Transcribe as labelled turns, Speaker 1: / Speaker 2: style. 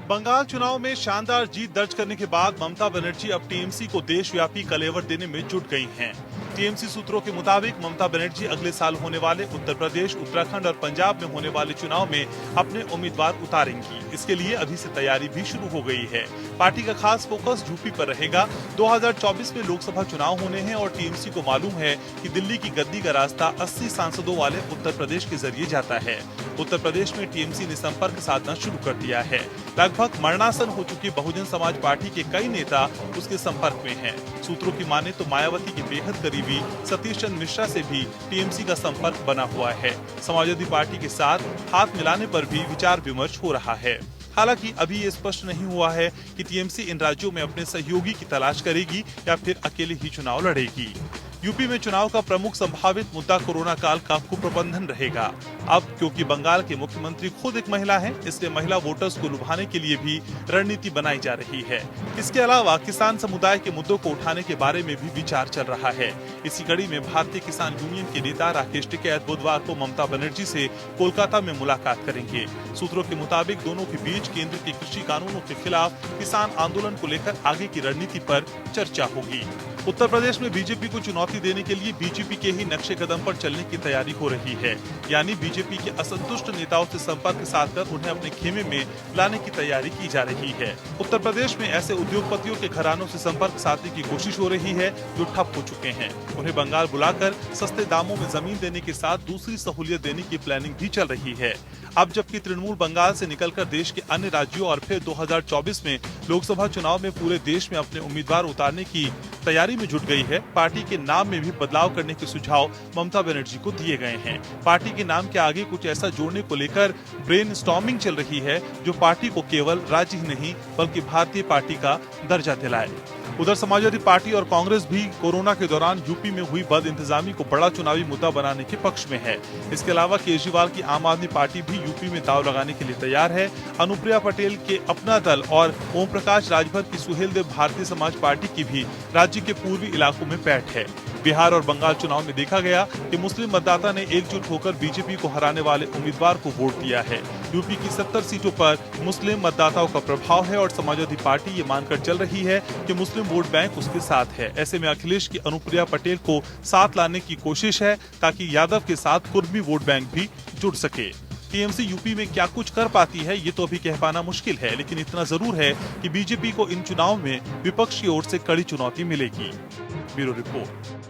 Speaker 1: बंगाल चुनाव में शानदार जीत दर्ज करने के बाद ममता बनर्जी अब टीएमसी को देशव्यापी कलेवर देने में जुट गई हैं। टीएमसी सूत्रों के मुताबिक ममता बनर्जी अगले साल होने वाले उत्तर प्रदेश, उत्तराखंड और पंजाब में होने वाले चुनाव में अपने उम्मीदवार उतारेंगी। इसके लिए अभी से तैयारी भी शुरू हो गई है। पार्टी का खास फोकस यूपी पर रहेगा। 2024 में लोकसभा चुनाव होने हैं और टीएमसी को मालूम है कि दिल्ली की गद्दी का रास्ता 80 सांसदों वाले उत्तर प्रदेश के जरिए जाता है। उत्तर प्रदेश में टीएमसी ने संपर्क साधना शुरू कर दिया है। लगभग मरणासन हो चुकी बहुजन समाज पार्टी के कई नेता उसके संपर्क में हैं। सूत्रों की माने तो मायावती के बेहद करीबी सतीश चंद्र मिश्रा से भी टीएमसी का संपर्क बना हुआ है। समाजवादी पार्टी के साथ हाथ मिलाने पर भी विचार विमर्श हो रहा है। हालांकि अभी ये स्पष्ट नहीं हुआ है कि टीएमसी इन राज्यों में अपने सहयोगी की तलाश करेगी या फिर अकेले ही चुनाव लड़ेगी। यूपी में चुनाव का प्रमुख संभावित मुद्दा कोरोना काल का कुप्रबंधन रहेगा। अब क्योंकि बंगाल के मुख्यमंत्री खुद एक महिला हैं, इसलिए महिला वोटर्स को लुभाने के लिए भी रणनीति बनाई जा रही है। इसके अलावा किसान समुदाय के मुद्दों को उठाने के बारे में भी विचार चल रहा है। इसी कड़ी में भारतीय किसान यूनियन के नेता राकेश टिकैत बुधवार को ममता बनर्जी से कोलकाता में मुलाकात करेंगे। सूत्रों के मुताबिक दोनों के बीच केंद्र के कृषि कानूनों के खिलाफ किसान आंदोलन को लेकर आगे की रणनीति पर चर्चा होगी। उत्तर प्रदेश में बीजेपी को चुनौती देने के लिए बीजेपी के ही नक्शे कदम पर चलने की तैयारी हो रही है। यानी बीजेपी के असंतुष्ट नेताओं से संपर्क साधकर उन्हें अपने खेमे में लाने की तैयारी की जा रही है। उत्तर प्रदेश में ऐसे उद्योगपतियों के घरानों से संपर्क साधने की कोशिश हो रही है जो ठप हो चुके हैं। उन्हें बंगाल बुलाकर सस्ते दामों में जमीन देने के साथ दूसरी सहूलियत देने की प्लानिंग भी चल रही है। अब जबकि तृणमूल बंगाल से निकलकर देश के अन्य राज्यों और फिर 2024 में लोकसभा चुनाव में पूरे देश में अपने उम्मीदवार उतारने की तैयारी में जुट गई है, पार्टी के नाम में भी बदलाव करने के सुझाव ममता बनर्जी को दिए गए हैं। पार्टी के नाम के आगे कुछ ऐसा जोड़ने को लेकर ब्रेनस्टॉर्मिंग चल रही है जो पार्टी को केवल राज्य ही नहीं बल्कि भारतीय पार्टी का दर्जा दिलाए। उधर समाजवादी पार्टी और कांग्रेस भी कोरोना के दौरान यूपी में हुई बद इंतजामी को बड़ा चुनावी मुद्दा बनाने के पक्ष में है। इसके अलावा केजरीवाल की आम आदमी पार्टी भी यूपी में दांव लगाने के लिए तैयार है। अनुप्रिया पटेल के अपना दल और ओम प्रकाश राजभर की सुहेलदेव भारतीय समाज पार्टी की भी राज्य के पूर्वी इलाकों में पैठ है। बिहार और बंगाल चुनाव में देखा गया कि मुस्लिम मतदाता ने एकजुट होकर बीजेपी को हराने वाले उम्मीदवार को वोट दिया है। यूपी की 70 सीटों पर मुस्लिम मतदाताओं का प्रभाव है और समाजवादी पार्टी ये मानकर चल रही है कि मुस्लिम वोट बैंक उसके साथ है। ऐसे में अखिलेश की अनुप्रिया पटेल को साथ लाने की कोशिश है ताकि यादव के साथ कुर्मी वोट बैंक भी जुड़ सके। टीएमसी यूपी में क्या कुछ कर पाती है ये तो अभी कह पाना मुश्किल है, लेकिन इतना जरूर है कि बीजेपी को इन चुनाव में विपक्ष की ओर से कड़ी चुनौती मिलेगी। Bureau report.